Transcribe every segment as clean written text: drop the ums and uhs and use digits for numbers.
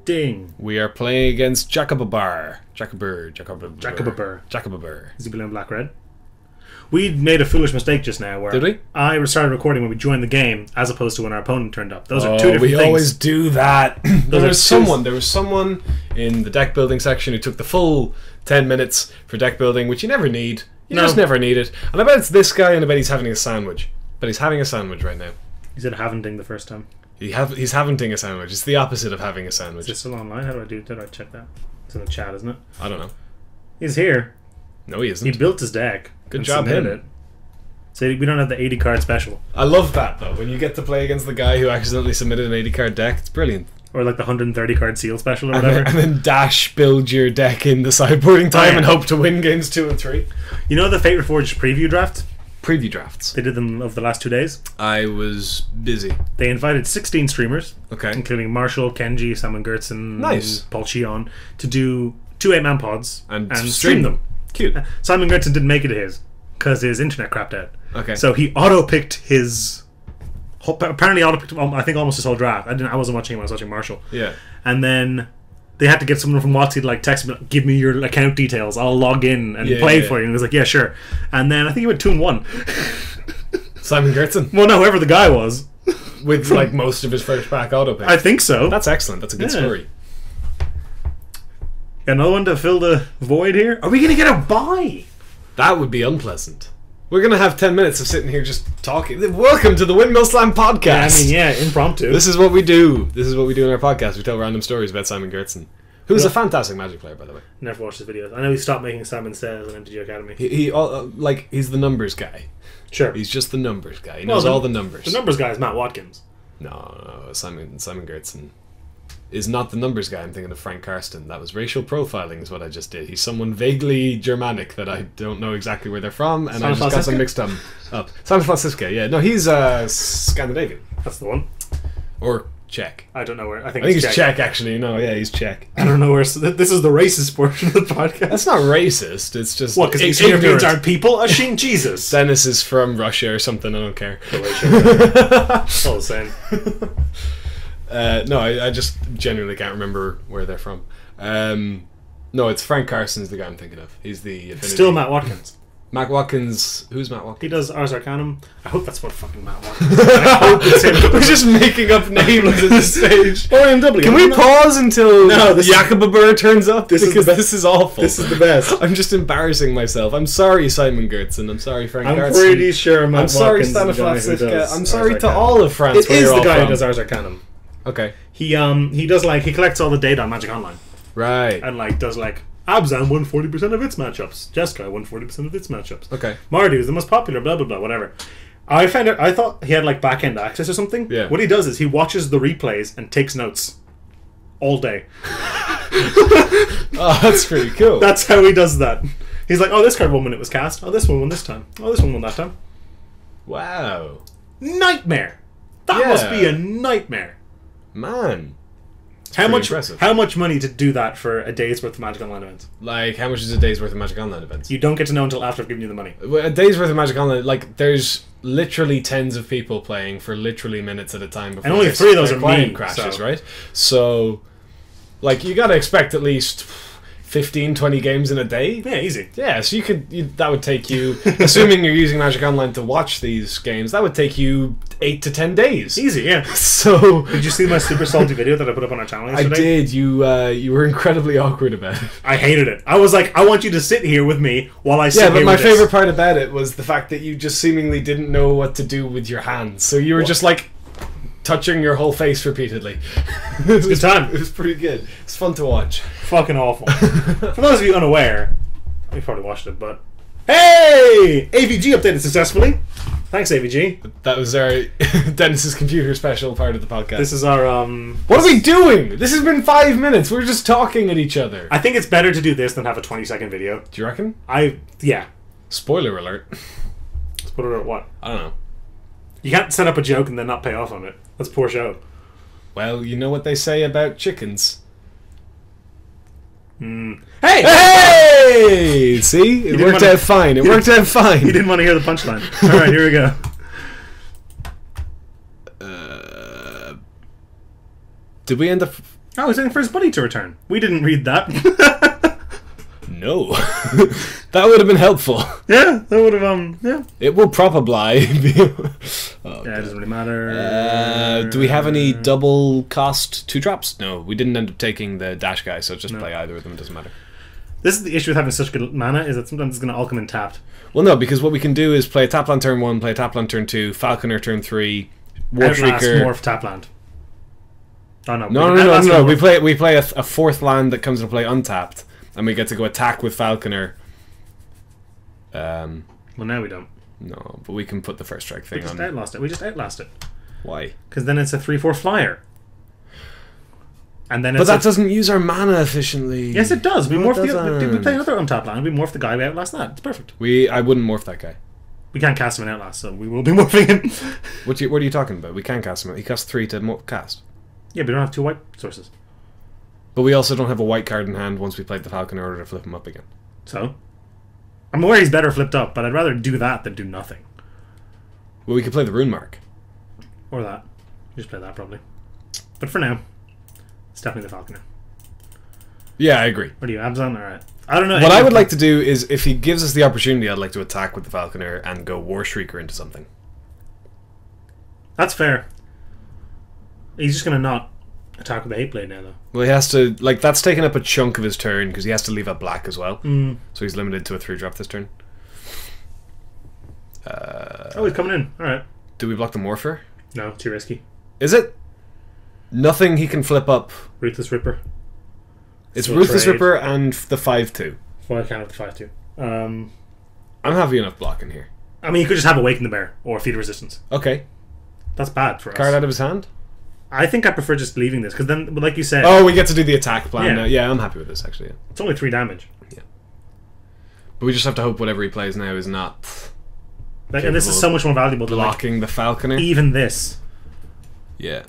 Ding. We are playing against Jacobabar. Jacobabar. Is he blue and black red? We made a foolish mistake just now where Did we? I started recording when we joined the game as opposed to when our opponent turned up. Those are two different things. We always do that. There was two- someone in the deck building section who took the full 10 minutes for deck building, which you never need. You just never need it. And I bet it's this guy, and I bet he's having a sandwich. But he's having a sandwich right now. He said haven'ting the first time. He's haven'ting a sandwich. It's the opposite of having a sandwich. Is this still online? How do I do? Did I check that? It's in the chat, isn't it? I don't know. He's here. No, he isn't. He built his deck. Good and job, submitted him. it. So we don't have the 80 card special. I love that, though. When you get to play against the guy who accidentally submitted an 80 card deck, it's brilliant. Or like the 130 card seal special or whatever. And then dash build your deck in the sideboarding time and hope to win games 2 and 3. You know the Fate Reforged preview draft? Preview drafts. They did them over the last 2 days. I was busy. They invited 16 streamers, Okay. including Marshall, Kenji, Simon Gertzen, Nice. Paul Chion, to do 2 8-man pods And stream them. Cute. Simon Gertzen didn't make it his because his internet crapped out. Okay. So he auto-picked his... Apparently auto-picked, I think, almost his whole draft. I wasn't watching him, I was watching Marshall. Yeah. And then they had to get someone from WotC to like text me, give me your account details, I'll log in and play for you. And he was like, yeah, sure. And then I think he went 2-1. Simon Gertzen. Well, no, whoever the guy was. With like most of his first pack auto pick. I think so. That's excellent. That's a good story. Got another one to fill the void here? Are we going to get a buy? That would be unpleasant. We're going to have 10 minutes of sitting here just talking. Welcome to the Windmill Slam podcast. Yeah, impromptu. This is what we do. This is what we do in our podcast. We tell random stories about Simon Gertzen, who's a fantastic Magic player, by the way. Never watched his videos. I know he stopped making Simon Says on MTG Academy. He's the numbers guy. Sure. He's just the numbers guy. He knows all the numbers. The numbers guy is Matt Watkins. No, Simon Gertzen is not the numbers guy. I'm thinking of Frank Karsten. That was racial profiling is what I just did. He's someone vaguely Germanic that I don't know exactly where they're from, and I just got them mixed up. San Francisco, yeah. No, he's Scandinavian. That's the one. Or Czech. I don't know where. I think he's Czech, actually. No, yeah, he's Czech. I don't know where. This is the racist portion of the podcast. That's not racist. It's just... What, because Eastern Europeans aren't people? Asheen, Jesus. Dennis is from Russia or something. I don't care. It's all the same. No, I just genuinely can't remember where they're from. No, it's Frank Carson's the guy I'm thinking of. He's the Affinity. Still Matt Watkins. Matt Watkins. Who's Matt Watkins? He does Ars Arcanum. I hope that's what fucking Matt Watkins is. I hope it's him. We're just making up names at this stage. OMW. Can we pause until Jacobabar turns up? This is awful. This is the best. I'm just embarrassing myself. I'm sorry, Simon Gertzen. I'm sorry, Frank Carson. I'm pretty sure Matt Watkins sorry, is the guy who Stanislav does I'm sorry Ars to Arcanum. all of France. It is the guy from. who does Ars Arcanum. Okay. He does he collects all the data on Magic Online. Right. And does Abzan won 40% of its matchups. Jeskai won 40% of its matchups. Okay. Mardu is the most popular, blah blah blah, whatever. I thought he had back end access or something. Yeah. What he does is he watches the replays and takes notes all day. Oh, that's pretty cool. That's how he does that. He's like, oh, this card won when it was cast. Oh, this one won this time. Oh, this one won that time. Wow. Nightmare. That must be a nightmare. Man. How much? Impressive. How much money to do that for a day's worth of Magic Online events? How much is a day's worth of Magic Online events? You don't get to know until after I've given you the money. A day's worth of Magic Online, there's literally tens of people playing for literally minutes at a time before and only 3 of those are client me, crashes, so. right? So, you gotta expect at least 15, 20 games in a day. Yeah, easy. Yeah, so that would take you, assuming you're using Magic Online to watch these games, that would take you 8 to 10 days. Easy, yeah. So did you see my super salty video that I put up on our channel yesterday? I did. You were incredibly awkward about it. I hated it. I was like, I want you to sit here with me while I sit here. Yeah, but my favorite part about it was the fact that you just seemingly didn't know what to do with your hands. So you were just touching your whole face repeatedly. It was a good time. It was pretty good. It's fun to watch. Fucking awful. For those of you unaware, you probably watched it, but hey! AVG updated successfully. Thanks, AVG. That was our Dennis's computer special part of the podcast. This is our What are we doing? This has been 5 minutes. We're just talking at each other. I think it's better to do this than have a 20-second video. Do you reckon? Yeah. Spoiler alert. Spoiler alert what? I don't know. You can't set up a joke and then not pay off on it. That's poor show. Well, you know what they say about chickens. Hey! Hey! See? It worked out fine. It worked out fine. You didn't want to hear the punchline. Alright, here we go. Did we end up... Oh, he's waiting for his buddy to return. We didn't read that. No. That would have been helpful. Yeah, that would have, yeah. It will probably be... Oh, yeah, it doesn't really matter. Do we have any double cost 2-drops? No, we didn't end up taking the dash guy, so just play either of them, it doesn't matter. This is the issue with having such good mana, is that sometimes it's going to all come in tapped. Well, no, because what we can do is play a tap land turn 1, play a tap land turn 2, Falconer turn 3, Warshrieker... Morph tap land. Oh, no. No. We play a 4th land that comes into play untapped, and we get to go attack with Falconer. Well, now we don't. No, but we can put the first strike thing on. We just outlast it. Why? Because then it's a 3/4 flyer. And then but that doesn't use our mana efficiently. Yes, it does. We morph we play another untap land. We morph the guy. We outlast that. It's perfect. I wouldn't morph that guy. We can't cast him in outlast, so we will be morphing him. What are you talking about? We can cast him. He costs 3 to cast. Yeah, but we don't have 2 white sources. But we also don't have a white card in hand once we played the Falcon in order to flip him up again. So? I'm aware he's better flipped up, but I'd rather do that than do nothing. Well, we could play the Rune Mark. Or that. We just play that, probably. But for now, it's definitely the Falconer. Yeah, I agree. What are you, Abzan? Alright. I don't know. What I would like to do is, if he gives us the opportunity, I'd like to attack with the Falconer and go Warshrieker into something. That's fair. He's just going to not attack with the 8-blade now, though. Well, he has to... Like, that's taking up a chunk of his turn, because he has to leave out black as well. Mm. So he's limited to a 3-drop this turn. Oh, he's coming in. Alright. Do we block the Morpher? No, too risky. Is it? Nothing he can flip up. Ruthless Ripper. It's Ruthless Ripper and the 5/2. Well, I can't have the 5/2. I'm happy enough blocking here. I mean, you could just have Awaken the Bear or Feed Resistance. Okay. That's bad for us. Card out of his hand? I think I prefer just leaving this, because then, like you said... Oh, we get to do the attack plan now. Yeah, I'm happy with this, actually. Yeah. It's only 3 damage. Yeah. But we just have to hope whatever he plays now is not... And this is so much more valuable than blocking the Falconer. Even this. Yeah.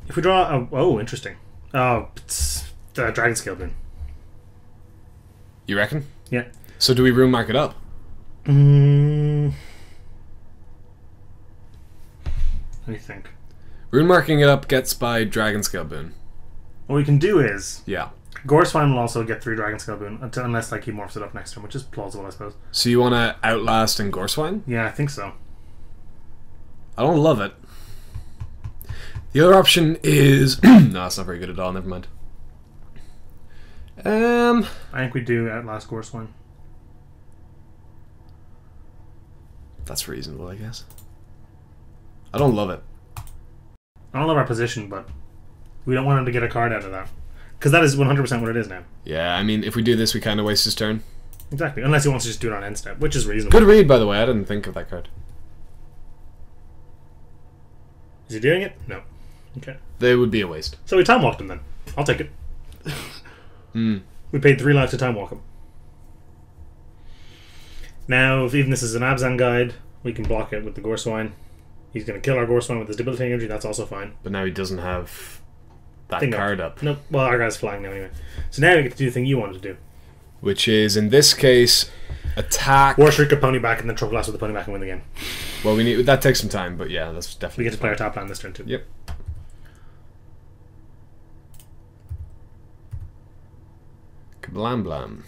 If we draw a... Oh, interesting. Oh, it's the Dragon Scale Boon. You reckon? Yeah. So do we Rune Mark it up? What do you think? Rune Marking it up gets by Dragon Scale Boon. What we can do is... Yeah. Gorswine will also get 3 Dragon Scale Boon, unless like he morphs it up next turn, which is plausible, I suppose. So you want to Outlast and Gorswine? Yeah, I think so. I don't love it. The other option is... No, it's not very good at all, never mind. I think we do Outlast Gorswine. That's reasonable, I guess. I don't love it. I don't love our position, but we don't want him to get a card out of that. Because that is 100% what it is now. Yeah, I mean, if we do this, we kind of waste his turn. Exactly, unless he wants to just do it on end step, which is reasonable. Good read, by the way. I didn't think of that card. Is he doing it? No. Okay. They would be a waste. So we time walked him then. I'll take it. We paid 3 lives to time walk him. Now, if even this is an Abzan guide, we can block it with the Gorswine. He's going to kill our Gorswine with his debilitating energy. That's also fine. But now he doesn't have that card up. Nope. Well, our guy's flying now anyway. So now we get to do the thing you wanted to do. Which is, in this case, attack... Warshrieker, pony back, and then Trouble Blast with the pony back and win the game. Well, that takes some time, but yeah, that's definitely... We get to play our top land this turn too. Yep. Kablam blam.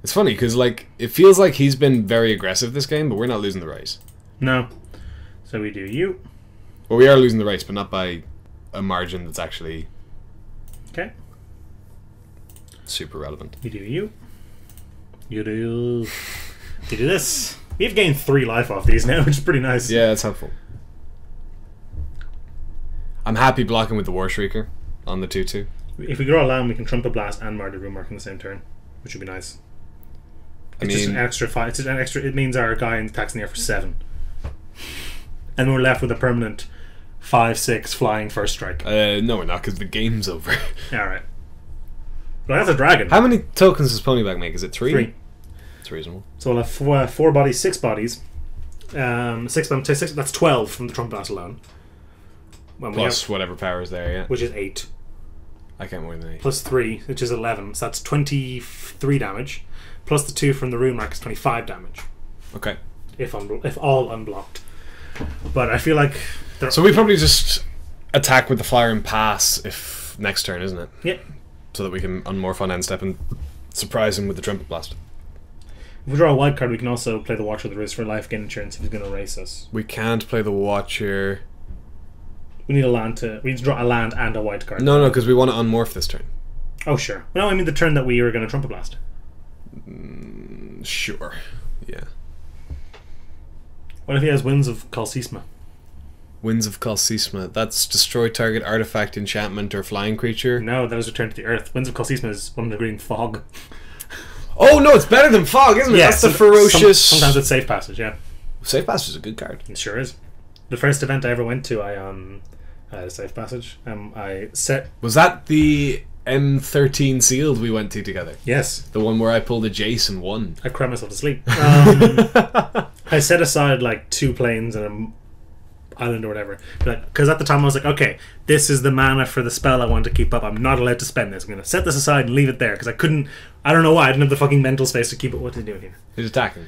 It's funny, because like, it feels like he's been very aggressive this game, but we're not losing the race. No. So we do you. Well, we are losing the race, but not by a margin that's actually... Okay. Super relevant. You do you. You do... You do this. We've gained 3 life off these now, which is pretty nice. Yeah, that's helpful. I'm happy blocking with the Warshrieker on the 2/2. If we draw a land, we can Trumpet Blast and Murder Rune Mark in the same turn, which would be nice. It's just an extra 5. It's just an extra. It means our guy attacks in the air for 7, and we're left with a permanent 5/6 flying first strike. No, we're not, because the game's over. Yeah, all right. Well, that's a dragon. How many tokens does Ponyback make? Is it 3? 3. It's reasonable. So we'll have 4 bodies, 6 bodies. 6. That's 12 from the Trumpet Blast alone. Well, plus whatever power is there, yeah. Which is 8. I can't more than 8. Plus 3, which is 11. So that's 23 damage. Plus the 2 from the Rune Mark is 25 damage. Okay. If all unblocked. But I feel like... So we probably just attack with the flyer and pass if next turn, isn't it? Yeah. So that we can unmorph on end step and surprise him with the Trumpet Blast. If we draw a wild card, we can also play the Watcher of the Risk for life, gain insurance if he's going to race us. We can't play the Watcher. We need a land we need to draw a land and a wild card. No, because we want to unmorph this turn. Oh, sure. No, I mean the turn that we were going to Trumpet Blast. Sure. Yeah. What if he has Winds of Kalsisma? Winds of Kalsisma. That's destroy target artifact, enchantment, or flying creature. No, that is return to the earth. Winds of Kalsisma is one of the green fog. Oh no, it's better than fog, isn't it? Yeah, that's the ferocious. Sometimes it's safe passage. Yeah. Safe passage is a good card. It sure is. The first event I ever went to, I had a safe passage. I set. Was that the M13 sealed we went to together? Yes. The one where I pulled a Jace and won. I cried myself to sleep. I set aside like 2 planes and an island or whatever. Because at the time I was like, okay, this is the mana for the spell I want to keep up. I'm not allowed to spend this. I'm going to set this aside and leave it there. Because I couldn't. I don't know why. I didn't have the fucking mental space to keep it. What to do here? He's attacking.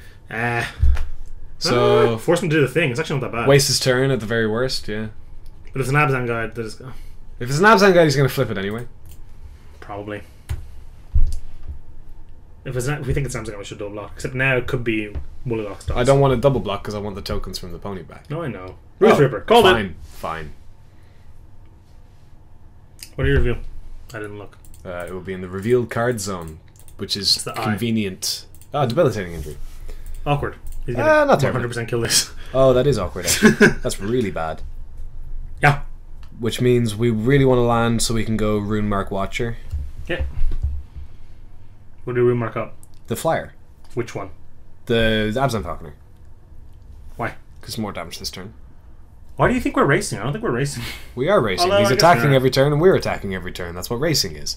So force him to do the thing. It's actually not that bad. Waste his turn at the very worst, yeah. But if it's an Abzan guide, that is. If it's an Abzan guide, he's going to flip it anyway. Probably. If we think it's Abzan guide, we should double block. Except now it could be Woollylock's dogs. I don't want to double block because I want the tokens from the pony back. No, I know. Ruth Ripper. Called it. Fine. What do you reveal? I didn't look. It will be in the revealed card zone, which is convenient. Debilitating injury. Awkward. He's gonna not 100% kill this. Oh, that is awkward, actually. That's really bad. Yeah. Which means we really want to land so we can go Rune Mark Watcher. Yeah. What do we mark up? The flyer. Which one? The Abzan Falconer. Why? Because more damage this turn. Why do you think we're racing? I don't think we're racing. We are racing. Although he's attacking every turn and we're attacking every turn. That's what racing is.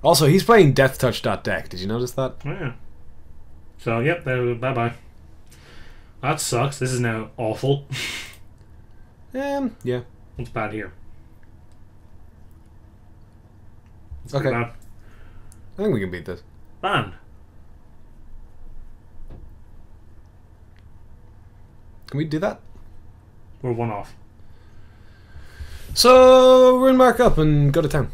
Also, he's playing Death Touch.deck. Did you notice that? Oh, yeah. So, yep, bye-bye. That sucks. This is now awful. Yeah. What's bad here? It's okay. bad. I think we can beat this. Ban. Can we do that? We're 1 off. So, Rune Mark up and go to town.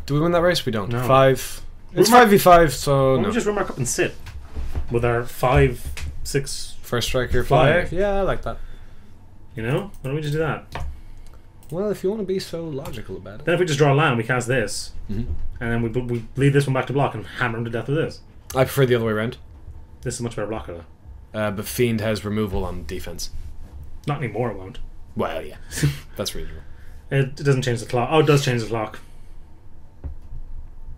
Do we win that race? We don't. No. 5. It's 5v5, so Why don't no. we just Rune Mark up and sit? With our 5/6 first striker flyer? Yeah, I like that. You know? Why don't we just do that? Well, if you want to be so logical about it. Then if we just draw a land, we cast this. Mm-hmm. And then we lead this one back to block and hammer him to death with this. I prefer the other way around. This is a much better blocker, though. But Fiend has removal on defense. Not anymore, it won't. Well, yeah. That's reasonable. It doesn't change the clock. Oh, it does change the clock.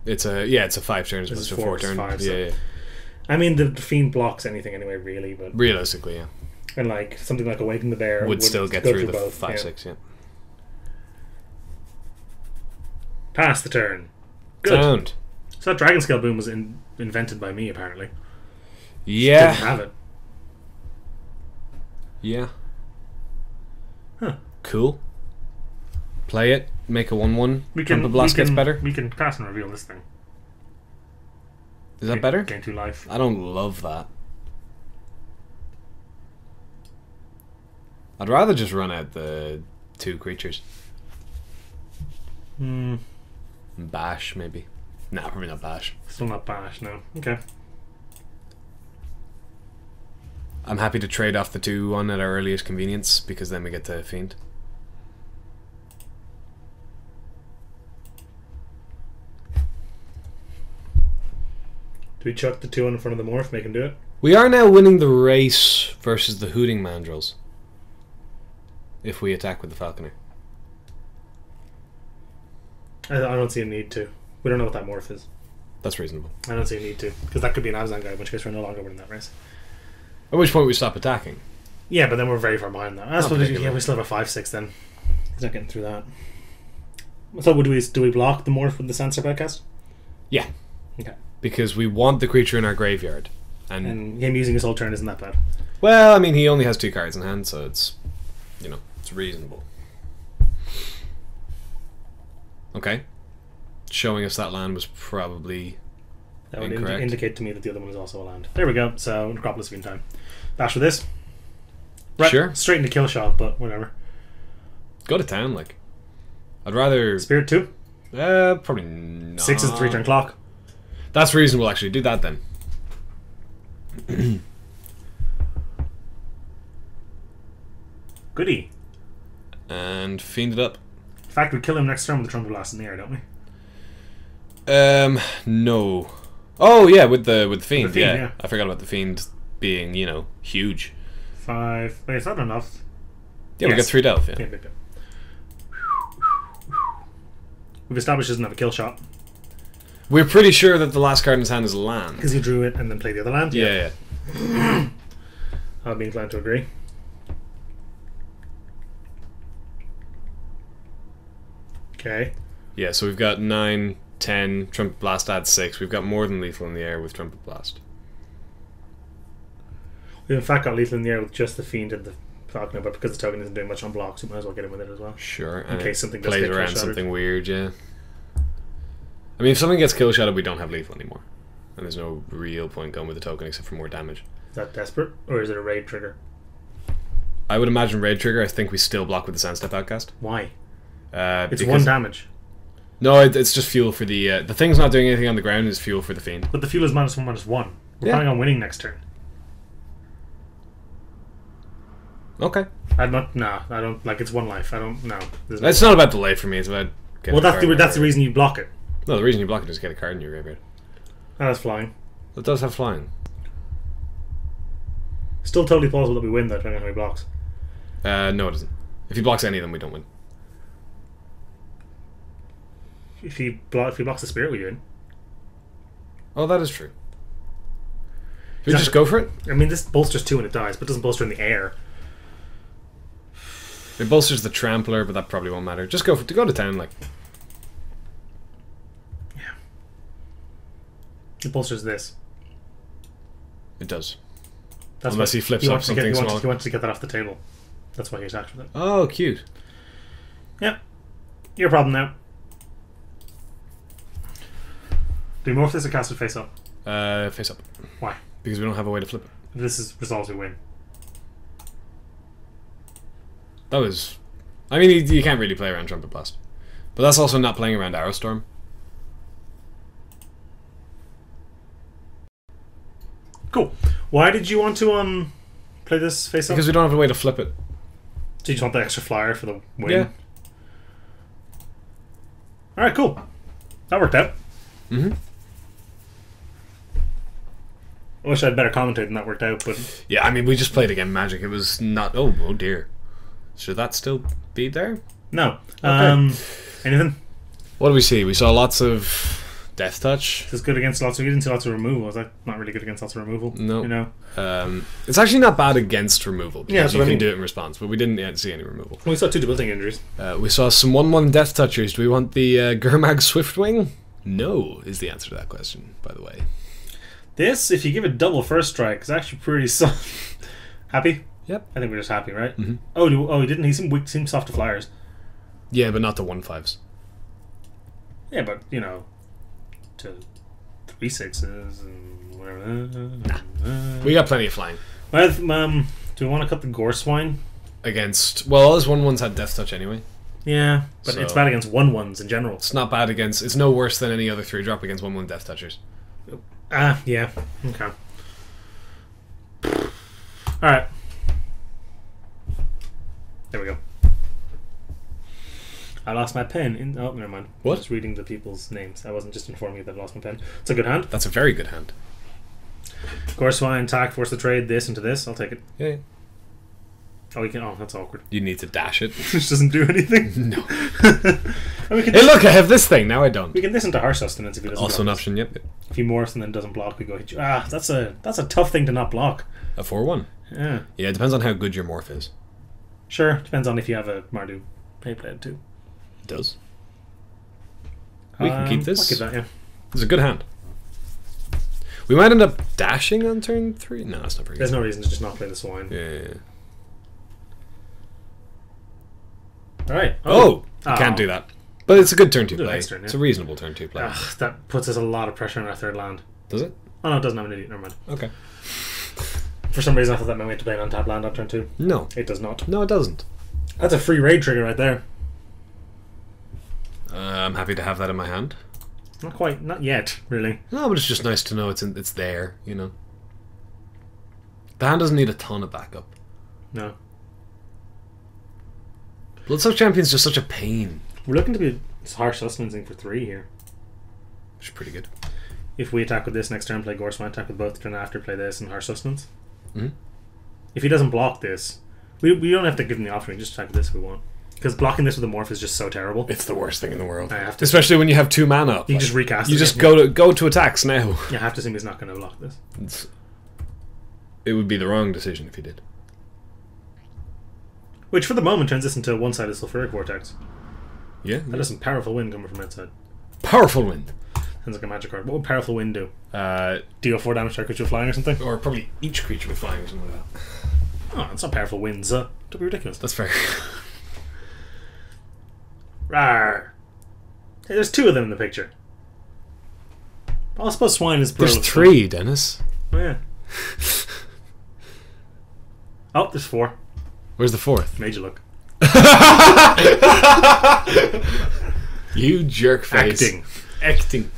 It's a 5 turns as opposed to 4 turns. 5, yeah. I mean, the Fiend blocks anything anyway, really, but realistically, yeah. And like something like Awaken the Bear would still get through the both, 5/6, yeah. Pass the turn. Good. Sound. So that Dragon Scale Boom was invented by me, apparently. Yeah. Didn't have it. Yeah. Huh. Cool. Play it. Make a 1/1. The blast gets better. We can pass and reveal this thing. Is that better? Gain 2 life. I don't love that. I'd rather just run out the 2 creatures. Bash, maybe. Nah, probably not Bash. Still not Bash, no. Okay. I'm happy to trade off the 2/1 at our earliest convenience, because then we get to Fiend. Do we chuck the 2 in front of the morph, make him do it? We are now winning the race versus the Hooting Mandrills. If we attack with the Falconer. I don't see a need to. We don't know what that morph is. That's reasonable. I don't see a need to. Because that could be an Abzan guy, in which case we're no longer winning that race. At which point we stop attacking. Yeah, but then we're very far behind that. I suppose we still have a 5/6 then. He's not getting through that. So do we block the morph with the Sensor Podcast? Yeah. Okay. Because we want the creature in our graveyard. And him using his whole turn isn't that bad. Well, I mean, he only has 2 cards in hand, so it's, it's reasonable. Okay. Showing us that land was probably that would incorrect. Indicate to me that the other one is also a land. There we go. So, Necropolis in time. Bash for this. Right, sure. Straight into kill shot, but whatever. Go to town, like. I'd rather... Spirit 2? Probably not. 6 is a 3-turn clock. That's reasonable, actually. Do that, then. Goody. And fiend it up. In fact, we kill him next turn with the Trumpet Blast in the air, don't we? No. Oh, yeah, with the fiend, With the fiend, yeah. I forgot about the fiend being, you know, huge. 5... Wait, is that enough? Yeah, we got 3 delve, yeah. Yeah. We've established he doesn't have a kill shot. We're pretty sure that the last card in his hand is a land. Because he drew it and then played the other land? Yeah. I'd be inclined to agree. Okay. Yeah, so we've got 9, 10, Trumpet Blast adds 6. We've got more than lethal in the air with Trumpet Blast. We've in fact got lethal in the air with just the fiend and the Falconer, but because the token isn't doing much on blocks, we might as well get him with it as well. Sure. In case something does plays get around kill-shotted. something weird, yeah. I mean, if something gets kill shotted, we don't have lethal anymore. And there's no real point going with the token except for more damage. Is that desperate? Or is it a raid trigger? I would imagine raid trigger. I think we still block with the Sandstep Outcast. Why? It's Because 1 damage. No, it's just fuel for the thing's not doing anything on the ground. Is fuel for the fiend. But the fuel is -1/-1. We're planning on winning next turn. Okay. I'm not. Nah, I don't. Like, it's 1 life. I don't. No. It's not about delay for me. It's about. Well, that's the reason you block it. No, the reason you block it is to get a card in your graveyard. Oh, that's flying. It does have flying. Still totally plausible that we win, though, depending on how he blocks. No, it doesn't. If he blocks any of them, we don't win. If he blocks the spirit, we win. Oh, that is true. Should we just go for it? I mean, this bolsters 2 and it dies, but it doesn't bolster in the air. It bolsters the Trampler, but that probably won't matter. Just go to town, like. Yeah. It bolsters this. It does. That's Unless he flips up something small. He wants to get that off the table. That's why he attacks with it. Oh, cute. Yeah. Your problem now. Do we morph this or cast it face up? Face up. Why? Because we don't have a way to flip it. This is resolves we win. That was... I mean, you can't really play around Trumpet Blast. But that's also not playing around Arrowstorm. Cool. Why did you want to play this face up? Because we don't have a way to flip it. Do you just want the extra flyer for the win? Yeah. Alright, cool. That worked out. Mm-hmm. I wish I had better commentate than that worked out, but... Yeah, I mean, we just played again Magic. It was not... Oh dear. Should that still be there? No. Okay. Anything? What did we see? We saw lots of Death Touch. It's good against lots of... You didn't see lots of removal. Was that not really good against lots of removal? No. You know? It's actually not bad against removal. Yeah, because you can do it in response, but we didn't yet see any removal. We saw 2 debilitating injuries. We saw some 1/1 Death Touchers. Do we want the Gurmag Swiftwing? No, is the answer to that question, by the way. This, if you give it double first strike, is actually pretty soft. Happy? Yep. I think we're just happy, right? Mm-hmm. Oh, he didn't. He seemed soft to flyers. Yeah, but not to 1/5s. Yeah, but, you know, to 3/6s and whatever. Nah. We got plenty of flying. Well, do we want to cut the Gore Swine? Against... Well, all his 1/1s had Death Touch anyway. Yeah, but So- it's bad against 1/1s in general. It's not bad against... It's no worse than any other 3-drop against 1/1 Death Touchers. Yeah. Okay. Alright. There we go. I lost my pen in... Oh, never mind. What? I was just reading the people's names. I wasn't just informing you that I lost my pen. It's a good hand. That's a very good hand. Gore Swine, attack, force the trade, this into this. I'll take it. Yeah. Oh, we can... Oh, that's awkward. You need to dash it. Which doesn't do anything. No. And we can Hey, look, I have this thing. Now I don't. We can listen to Harsh Sustenance if he doesn't Also an block. option, yep. If he morphs and then doesn't block, we go hit you. Ah, that's a tough thing to not block. A 4/1. Yeah. Yeah, it depends on how good your morph is. Sure, depends on if you have a Mardu Payblade too. It does. We can keep this. I'll keep that, yeah. It's a good hand. We might end up dashing on turn 3. No, that's not very good. There's no reason to just not play the Swine. Yeah. Alright. Oh! You can't do that. But it's a good turn 2 We'll do it play. next turn, yeah. It's a reasonable turn 2 play. Ugh, that puts us a lot of pressure on our third land. Does it? Oh no, it doesn't have an idiot, never mind. Okay. For some reason I thought that meant we had to play an untapped land on turn 2. No. It does not. No, it doesn't. That's a free raid trigger right there. I'm happy to have that in my hand. Not quite, not yet, really. No, but it's just nice to know it's there, you know. The hand doesn't need a ton of backup. No. Bloodsoaked Champion's just such a pain. We're looking to be harsh sustancing for 3 here. Which is pretty good. If we attack with this next turn, play Gorse, might attack with both turn after, play this, and harsh sustenance. Mm-hmm. If he doesn't block this, we don't have to give him the option, we just attack with this if we want. Because blocking this with a morph is just so terrible. It's the worst thing in the world. I have to Especially when you have 2 mana. You can just recast it. You just go to attacks now. Yeah, I have to assume he's not going to block this. It would be the wrong decision if he did. Which for the moment turns this into a one-sided sulfuric vortex. Yeah. That is some powerful wind coming from outside. Powerful wind. Sounds like a magic card. What would powerful wind do? Deal 4 damage to a creature with flying or something? Or probably each creature with flying or something like that. Oh, it's not powerful winds. Don't be ridiculous. That's fair. Rawr. Hey, there's 2 of them in the picture. I suppose swine is brutal. There's 3, Dennis. Oh, yeah. Oh, there's 4. Where's the 4th? Made you look. You jerk face. Acting.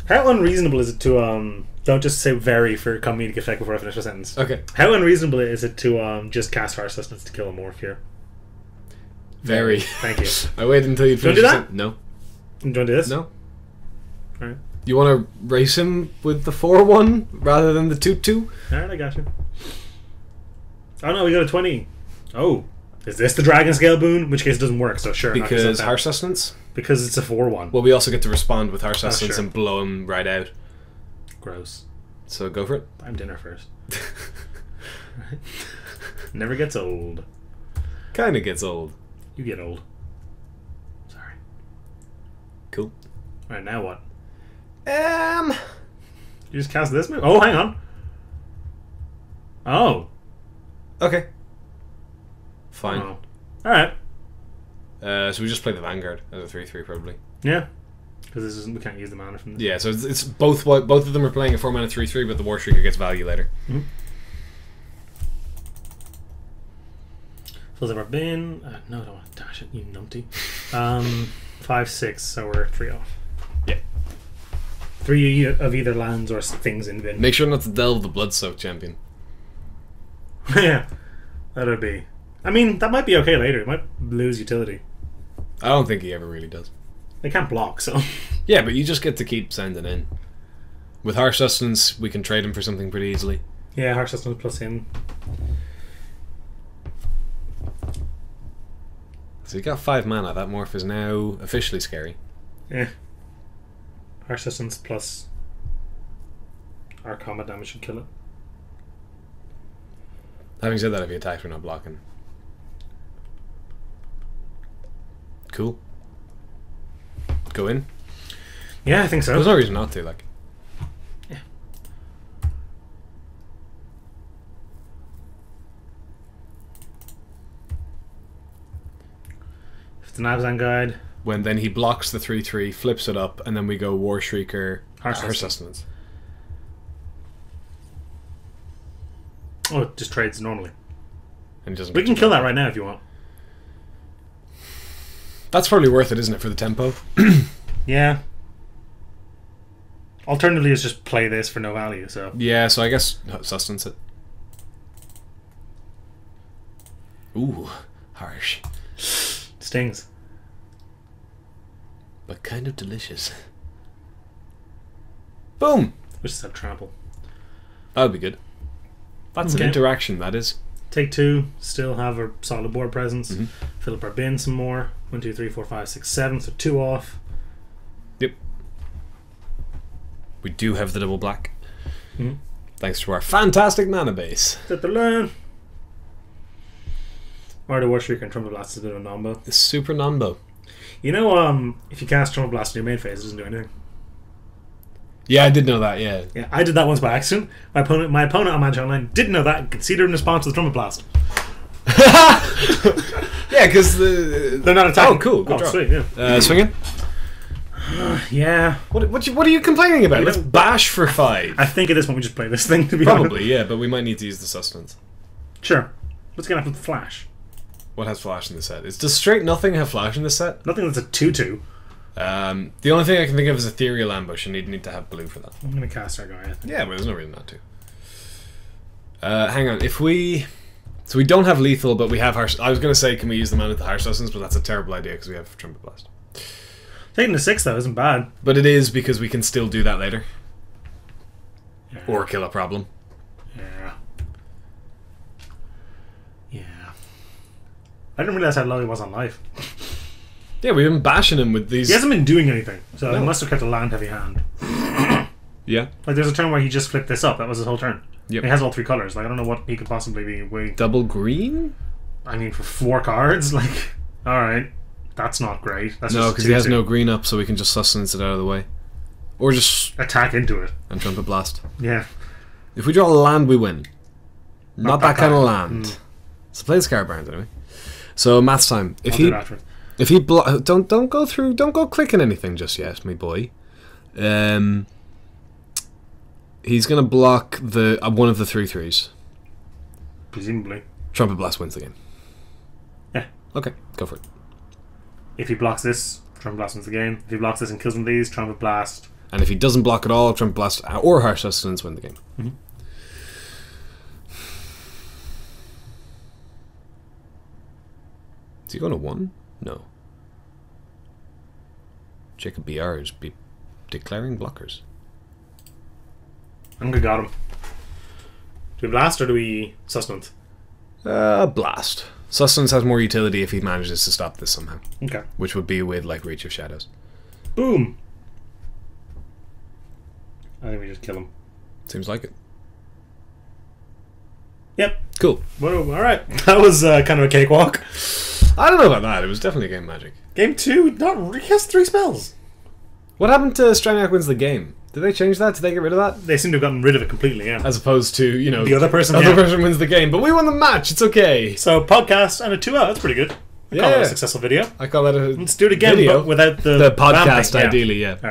How unreasonable is it to don't just say very for comedic effect before I finish the sentence. Okay. How unreasonable is it to just cast harsh sustenance to kill a morph here? Very. Thank you. I waited until you finished. Do you want to do that? No. Do you want to do this? No. Alright. You want to race him with the 4-1 rather than the 2-2? Alright, I got you. Oh no, we got a 20. Oh. Is this the Dragon Scale boon? In which case it doesn't work, so sure. Because harsh sustenance? Because it's a 4-1. Well, we also get to respond with harsh sustenance sure. and blow him right out. Gross. So go for it. I'm dinner first. Right. Never gets old. Kinda gets old. You get old. Sorry. Cool. Alright, now what? You You just cast this move? Oh, hang on. Oh. Okay. Fine. Oh. Alright. So we just play the Vanguard as a 3/3 probably. Yeah. Because we can't use the mana from this. Yeah, so it's both of them are playing a 4-mana 3/3, but the War Shrieker gets value later. Mm-hmm. Fills up our bin. No, I don't want to dash it, you numpty. 5/6, so we're 3 off. Yeah. 3 of either lands or things in bin. Make sure not to delve the Bloodsoaked Champion. Yeah, that'd be. I mean, that might be okay later. It might lose utility. I don't think he ever really does. They can't block, so. Yeah, but you just get to keep sending in. With Harsh Sustenance, we can trade him for something pretty easily. Yeah, Harsh Sustenance plus him. So you got 5 mana. That morph is now officially scary. Yeah. Harsh Sustenance plus our combat damage should kill it. Having said that, if he attacks, we're not blocking. Cool. Go in. Yeah, I think so. There's no reason not to, like. Yeah. If it's an Abzan guide. When then he blocks the 3/3, flips it up, and then we go War Shrieker, Harsh Sustenance. Oh, it just trades normally. And doesn't. We can kill that right now if you want. That's probably worth it, isn't it, for the tempo? Yeah. Alternatively, is just play this for no value. So yeah, so I guess Sustenance it. Ooh, harsh. Stings. But kind of delicious. Boom! Which is a trample. That would be good. That's Okay. an interaction, that is. Take 2, still have a solid board presence. Mm-hmm. Fill up our bin some more. 1, 2, 3, 4, 5, 6, 7. So 2 off. Yep. We do have the double black. Mm-hmm. Thanks to our fantastic mana base. Set the learn. Or the War Shrieker and Trumpet Blast is a bit of a nombo. It's super nombo. You know, if you cast Trumpet Blast in your main phase, it doesn't do anything. Yeah, I did know that, yeah. Yeah, I did that once by accident. My opponent on Magic Online didn't know that and conceded in response to the Trumpet Blast. Yeah, because they're not attacking. Oh, cool. Good draw. Sweet, yeah. Swinging? Yeah. What are you complaining about? Let's bash for 5. I think at this point we just play this thing, to be honest. Probably, yeah, but we might need to use the Sustenance. Sure. What's going to happen with Flash? What has flash in the set? Does straight nothing have flash in the set? Nothing that's a 2/2. The only thing I can think of is Ethereal Ambush, and you'd need to have blue for that. I'm going to cast our guy, I think. Yeah, but there's no reason not to. Hang on, if we... So we don't have lethal, but we have harsh... I was going to say, can we use the mana with the harsh sustenance, but that's a terrible idea because we have Trumpet Blast. Taking the 6, though, isn't bad. But it is because we can still do that later. Yeah. Or kill a problem. Yeah. Yeah. I didn't realize how low he was on life. Yeah, we've been bashing him with these... He hasn't been doing anything, so No. he must have kept a land-heavy hand. Yeah. Like, there's a turn where he just flipped this up. That was his whole turn. Yep. He has all 3 colours. Like, I don't know what he could possibly be waiting. Double green? I mean, for 4 cards? Like, alright. That's not great. That's No, just because he has no green up, so we can just sustenance it out of the way. Or just... attack into it. And Trumpet Blast. Yeah. If we draw a land, we win. Not that kind of land. Mm. So play the Scar Barons anyway. So maths time. I'll do that afterwards. If he don't go clicking anything just yet, me boy. He's gonna block the one of the 3/3s. Presumably. Trumpet Blast wins the game. Yeah. Okay, go for it. If he blocks this, Trumpet Blast wins the game. If he blocks this and kills one of these, Trumpet Blast. And if he doesn't block at all, Trumpet Blast or Harsh Sustenance win the game. Mm-hmm. Is he going to 1? No. Jacob BR is declaring blockers. I think we got him. Do we blast or do we sustenance? Blast. Sustenance has more utility if he manages to stop this somehow. Okay. Which would be with, like, Reach of Shadows. Boom! I think we just kill him. Seems like it. Yep. Cool. Well, alright. That was kind of a cakewalk. I don't know about that. It was definitely game magic. Game 2, he has 3 spells. What happened to Straniak wins the game? Did they change that? Did they get rid of that? They seem to have gotten rid of it completely, yeah. As opposed to, you know... The other person, person wins the game. But we won the match. It's okay. So, podcast and a 2-out. That's pretty good. I call that a successful video. I call that a Let's do it again, video. but without the podcast, vamping, ideally, yeah.